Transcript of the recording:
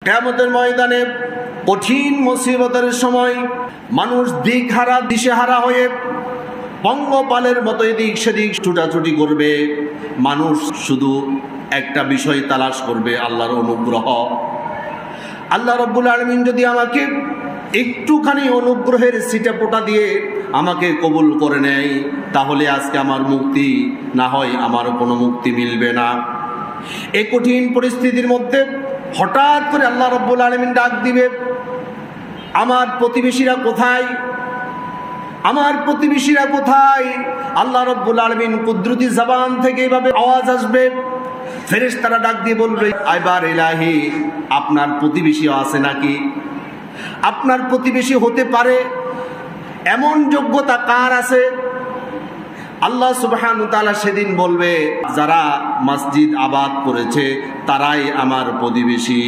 কিয়ামতের ময়দানে কঠিন মুসিবতের সময় মানুষ দিকহারা দিশেহারা হয়ে পঙ্গপালের মতো এদিক সেদিক ছুটাছুটি করবে। মানুষ শুধু একটা বিষয় তালাশ করবে, আল্লাহর অনুগ্রহ। আল্লাহ রাব্বুল আলামিন যদি আমাকে একটুখানি অনুগ্রহের ছিটেফোঁটা দিয়ে আমাকে কবুল করে নেয়, তাহলে আজকে আমার মুক্তি, না হয় আমার কোনো মুক্তি মিলবে না। এই কঠিন পরিস্থিতির মধ্যে হঠাৎ করে আল্লাহ রাব্বুল আলামিন ডাক দিবে, আমার প্রতিবেশীরা কোথায়? আমার প্রতিবেশীরা কোথায়? আল্লাহ রাব্বুল আলামিন কুদরতি জবান থেকে এভাবে আওয়াজ আসবে, ফেরেশতারা ডাক দিয়ে বলবে, আইবার ইলাহি, আপনার প্রতিবেশী আছে নাকি? আপনার প্রতিবেশী হতে পারে এমন যোগ্যতা কার আছে? আল্লাহ সুবহানাহু ওয়া তাআলা সেদিন বলবে, যারা মসজিদ আবাদ করেছে তারাই আমার প্রতিবেশী।